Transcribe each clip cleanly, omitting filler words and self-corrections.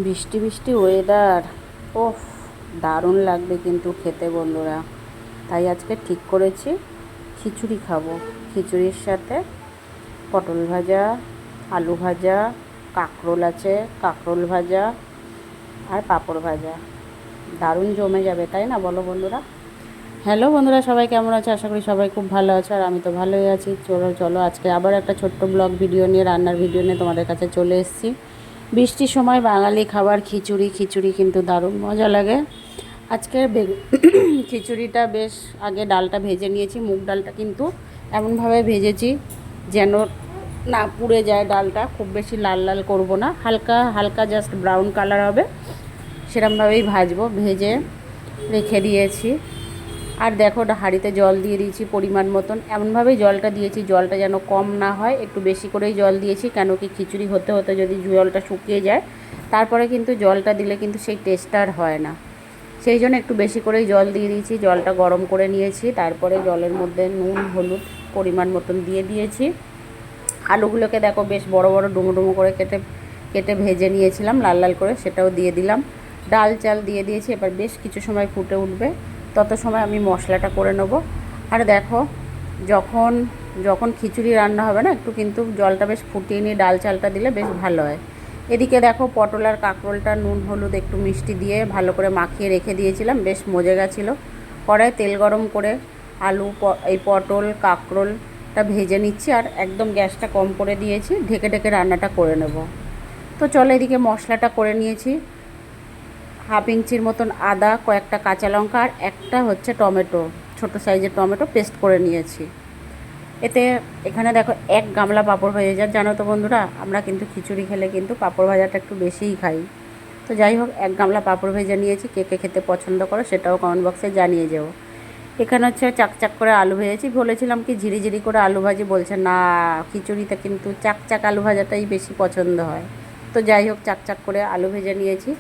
বৃষ্টি বৃষ্টি ওয়েদার। ওফ, দারুণ লাগবে কিন্তু খেতে বন্ধুরা। তাই আজকে ঠিক করেছি খিচুড়ি খাবো। খিচুড়ির সাথে পটল ভাজা, আলু ভাজা, কাঁকরোল আছে, কাঁকরোল ভাজা আর পাঁপড় ভাজা। দারুণ জমে যাবে, তাই না বলো বন্ধুরা? হ্যালো বন্ধুরা, সবাই কেমন আছে? আশা করি সবাই খুব ভালো আছে, আর আমি তো ভালোই আছি। চলো চলো আজকে আবার একটা ছোট্ট ব্লগ ভিডিও নিয়ে, রান্নার ভিডিও নিয়ে তোমাদের কাছে চলে এসেছি। বৃষ্টির সময় বাঙালি খাবার খিচুড়ি। খিচুড়ি কিন্তু দারুণ মজা লাগে। আজকে খিচুড়িটা বেশ আগে ডালটা ভেজে নিয়েছি। মুগ ডালটা কিন্তু এমনভাবে ভেজেছি যেন না পুড়ে যায় ডালটা। খুব বেশি লাল লাল করব না, হালকা হালকা জাস্ট ব্রাউন কালার হবে সেরকমভাবেই ভাজবো। ভেজে রেখে দিয়েছি। আর দেখো, হাঁড়িতে জল দিয়ে দিয়েছি পরিমাণ মতন। এমনভাবেই জলটা দিয়েছি, জলটা যেন কম না হয়, একটু বেশি করেই জল দিয়েছি। কেন কি খিচুড়ি হতে হতে যদি জলটা শুকিয়ে যায়, তারপরে কিন্তু জলটা দিলে কিন্তু সেই টেস্টটা আর হয় না। সেই জন্য একটু বেশি করেই জল দিয়ে দিয়েছি। জলটা গরম করে নিয়েছি, তারপরে জলের মধ্যে নুন হলুদ পরিমাণ মতন দিয়ে দিয়েছি। আলুগুলোকে দেখো বেশ বড় বড় ডুমো ডুমো করে কেটে কেটে ভেজে নিয়েছিলাম লাল লাল করে, সেটাও দিয়ে দিলাম। ডাল চাল দিয়ে দিয়েছি। এবার বেশ কিছু সময় ফুটে উঠবে, তত সময় আমি মশলাটা করে নেব। আর দেখো, যখন যখন খিচুড়ি রান্না হবে না, একটু কিন্তু জলটা বেশ ফুটিয়ে নিয়ে ডাল চালটা দিলে বেশ ভালো হয়। এদিকে দেখো, পটল আর কাঁকরোলটা নুন হলুদ একটু মিষ্টি দিয়ে ভালো করে মাখিয়ে রেখে দিয়েছিলাম, বেশ মজে গেছিলো। কড়াই তেল গরম করে এই পটল কাঁকরোলটা ভেজে নিচ্ছি, আর একদম গ্যাসটা কম করে দিয়েছি। ঢেকে ঢেকে রান্নাটা করে নেব। তো চলো, এদিকে মশলাটা করে নিয়েছি। হাফ ইঞ্চির মতন আদা, কয়েকটা কাঁচা লঙ্কা আর একটা হচ্ছে টমেটো, ছোটো সাইজের টমেটো পেস্ট করে নিয়েছি। এখানে দেখো 1 গামলা পাঁপড় ভেজে যায়। জানো তো বন্ধুরা, আমরা কিন্তু খিচুড়ি খেলে কিন্তু পাঁপড় ভাজাটা একটু বেশিই খাই। তো যাই হোক, 1 গামলা পাঁপড় ভেজে নিয়েছি। কে কে খেতে পছন্দ করো সেটাও কমেন্ট বক্সে জানিয়ে যাও। এখানে হচ্ছে চাকচাক করে আলু ভেজেছি। বলেছিলাম কি ঝিরিঝিরি করে আলু ভাজি, বলছে না, খিচুড়িতে কিন্তু চাকচাক আলু ভাজাটাই বেশি পছন্দ হয়। তো যাই হোক, চাকচাক করে আলু ভেজে নিয়েছি।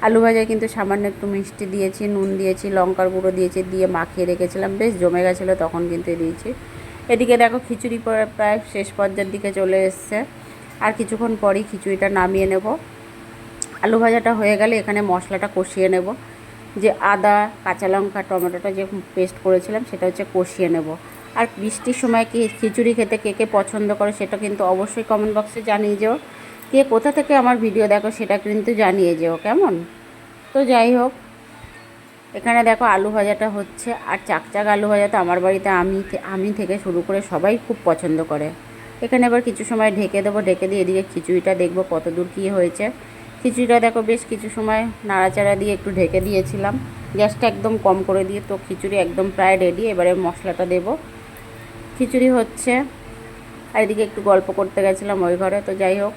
আলু ভাজায় কিন্তু সামান্য একটু মিষ্টি দিয়েছি, নুন দিয়েছি, লঙ্কার গুঁড়ো দিয়েছি, দিয়ে মাখিয়ে রেখেছিলাম। বেশ জমে গেছিলো, তখন কিন্তু দিয়েছি। এদিকে দেখো, খিচুড়ি প্রায় শেষ পর্যায়ের দিকে চলে এসছে। আর কিছুক্ষণ পরই খিচুড়িটা নামিয়ে নেব। আলু ভাজাটা হয়ে গেলে এখানে মশলাটা কষিয়ে নেব। যে আদা কাঁচা লঙ্কা টমেটোটা যে পেস্ট করেছিলাম, সেটা হচ্ছে কষিয়ে নেব। আর বৃষ্টির সময় কি খিচুড়ি খেতে কে কে পছন্দ করে সেটা কিন্তু অবশ্যই কমেন্ট বক্সে জানিয়ে যেও। কে কোথা থেকে আমার ভিডিও দেখো সেটা কিন্তু জানিয়ে যেও, কেমন? তো যাই হোক, এখানে দেখো আলু ভাজাটা হচ্ছে। আর চাকচাক আলু ভাজা তো আমার বাড়িতে আমি থেকে শুরু করে সবাই খুব পছন্দ করে। এখানে এবার কিছু সময় ঢেকে দেবো। ঢেকে দিয়ে এদিকে খিচুড়িটা দেখবো কত দূর কী হয়েছে। খিচুড়িটা দেখো বেশ কিছু সময় নাড়াচাড়া দিয়ে একটু ঢেকে দিয়েছিলাম, গ্যাসটা একদম কম করে দিয়ে। তো খিচুড়ি একদম প্রায় রেডি। এবারে মশলাটা দেবো। খিচুড়ি হচ্ছে, আর এদিকে একটু গল্প করতে গেছিলাম ওই ঘরে। তো যাই হোক,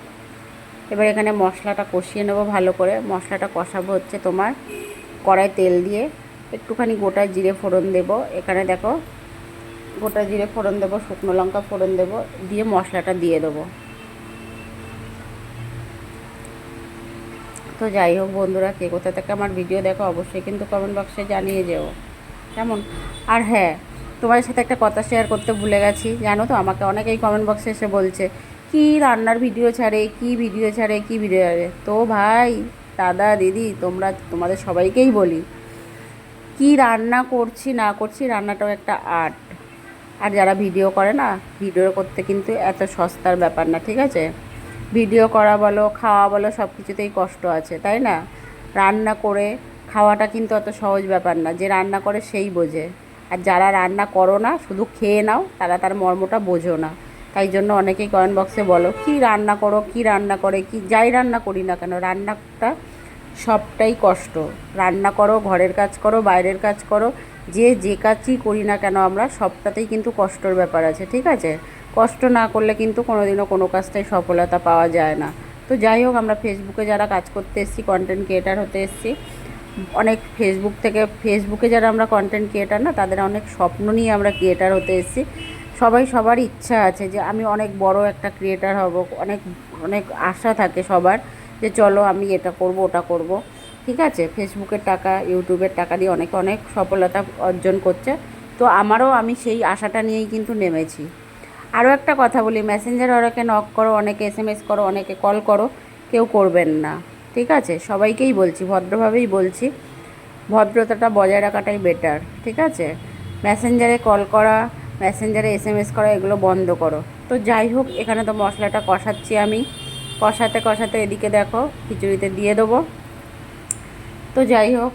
এবার এখানে মশলাটা কষিয়ে নেবো ভালো করে। মশলাটা কষাবো হচ্ছে তোমার কড়াই তেল দিয়ে। একটুখানি গোটা জিরে ফোড়ন দেবো। এখানে দেখো, গোটা জিরে ফোড়ন দেবো, শুকনো লঙ্কা ফোড়ন দেবো, দিয়ে মশলাটা দিয়ে দেবো। তো যাই হোক বন্ধুরা, কে কোথা থেকে আমার ভিডিও দেখো অবশ্যই কিন্তু কমেন্ট বক্সে জানিয়ে যেও, কেমন? আর হ্যাঁ, তোমাদের সাথে একটা কথা শেয়ার করতে ভুলে গেছি। জানো তো, আমাকে অনেকেই কমেন্ট বক্সে এসে বলছে কি রান্নার ভিডিও ছাড়ে, কি ভিডিও ছাড়ে, কি ভিডিও ছাড়ে। তো ভাই, দাদা দিদি, তোমাদের সবাইকেই বলি, কি রান্না করছি না করছি, রান্নাটাও একটা আর্ট। আর যারা ভিডিও করে না, ভিডিও করতে কিন্তু এত সস্তার ব্যাপার না, ঠিক আছে? ভিডিও করা বলো, খাওয়া বলো, সব কিছুতেই কষ্ট আছে, তাই না? রান্না করে খাওয়াটা কিন্তু অত সহজ ব্যাপার না। যে রান্না করে সেই বোঝে। আর যারা রান্না করো না, শুধু খেয়ে নাও, তারা তার মর্মটা বোঝো না। তাই জন্য অনেকেই কমেন্ট বক্সে বলো কি রান্না করো, কি রান্না করে, কি যাই রান্না করি না কেন, রান্নাটা সবটাই কষ্ট। রান্না করো, ঘরের কাজ করো, বাইরের কাজ করো, যে কাজই করি না কেন, আমরা সবটাতেই কিন্তু কষ্টর ব্যাপার আছে, ঠিক আছে? কষ্ট না করলে কিন্তু কোনোদিনও কোনো কাজটাই সফলতা পাওয়া যায় না। তো যাই হোক, আমরা ফেসবুকে যারা কাজ করতে এসেছি, কন্টেন্ট ক্রিয়েটার হতে এসেছি, অনেক ফেসবুকে যারা আমরা কন্টেন্ট ক্রিয়েটার না, তাদের অনেক স্বপ্ন নিয়ে আমরা ক্রিয়েটার হতে এসেছি। সবার ইচ্ছা আছে যে আমি অনেক বড় একটা ক্রিয়েটার হব। অনেক অনেক আশা থাকে সবার, যে চলো আমি এটা করব ওটা করব, ঠিক আছে? ফেসবুকের টাকা, ইউটিউবের টাকা দিয়ে অনেকে অনেক সফলতা অর্জন করছে। তো আমি সেই আশাটা নিয়েই কিন্তু নেমেছি। আরও একটা কথা বলি, মেসেঞ্জারে অনেকে নক করো, অনেকে SMS করো, অনেকে কল করো, কেউ করবেন না, ঠিক আছে, সবাইকেই বলছি, ভদ্রভাবেই বলছি, ভদ্রতাটা বজায় রাখাটাই বেটার, ঠিক আছে? মেসেঞ্জারে কল করা, মেসেঞ্জারে SMS করা, এগুলো বন্ধ করো। তো যাই হোক, এখানে তো মশলাটা কষাচ্ছি আমি, কষাতে কষাতে এদিকে দেখো খিচুড়িতে দিয়ে দেবো। তো যাই হোক,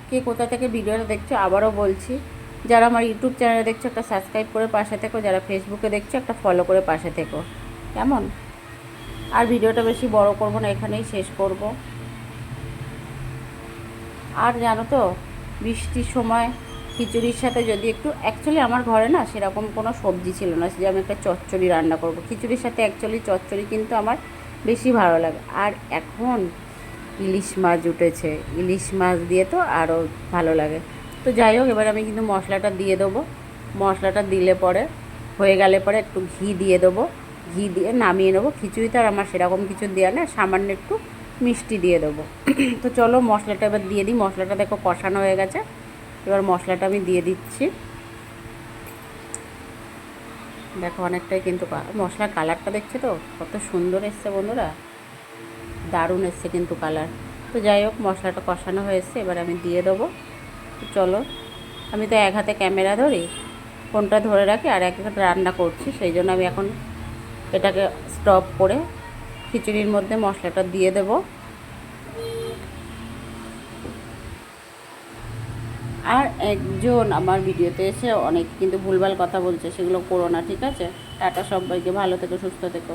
কে কোথা থেকে ভিডিওটা দেখছো আবারও বলছি, যারা আমার ইউটিউব চ্যানেলে দেখছো একটা সাবস্ক্রাইব করে পাশে থেকো, যারা ফেসবুকে দেখছো একটা ফলো করে পাশে থেকো, কেমন? আর ভিডিওটা বেশি বড় করব না, এখানেই শেষ করব। আর জানো তো, বৃষ্টির সময় খিচুড়ির সাথে যদি একটু, অ্যাকচুয়ালি আমার ঘরে না সেরকম কোনো সবজি ছিল না যে আমি একটা চচ্চড়ি রান্না করব। খিচুড়ির সাথে অ্যাকচুয়ালি চচ্চড়ি কিন্তু আমার বেশি ভালো লাগে। আর এখন ইলিশ মাছ উঠেছে, ইলিশ মাছ দিয়ে তো আরও ভালো লাগে। তো যাই হোক, এবার আমি কিন্তু মশলাটা দিয়ে দেবো। মশলাটা দিলে পরে, হয়ে গেলে পরে একটু ঘি দিয়ে দেবো, ঘি দিয়ে নামিয়ে নেবো। খিচুড়িতে আর আমার সেরকম কিছু দেওয়া নেই, সামান্য একটু মিষ্টি দিয়ে দেবো। তো চলো মশলাটা এবার দিয়ে দিই। মশলাটা দেখো কষানো হয়ে গেছে, এবার মশলাটা আমি দিয়ে দিচ্ছি। দেখো অনেকটাই কিন্তু মশলার কালারটা দেখছে তো কত সুন্দর এসছে বন্ধুরা, দারুণ এসছে কিন্তু কালার। তো যাই হোক, মশলাটা কষানো হয়েছে, এবার আমি দিয়ে দেবো। তো চলো, আমি তো এক হাতে ক্যামেরা ধরি, ফোনটা ধরে রাখি, আর এক হাতে রান্না করছি, সেই জন্য আমি এখন এটাকে স্টপ করে খিচুড়ির মধ্যে মশলাটা দিয়ে দেবো। আর একজন আমার ভিডিওতে এসে অনেক কিন্তু ভুলভাল কথা বলছে, সেগুলো করো না, ঠিক আছে? টাটা, সবাইকে ভালো থেকো, সুস্থ থেকো।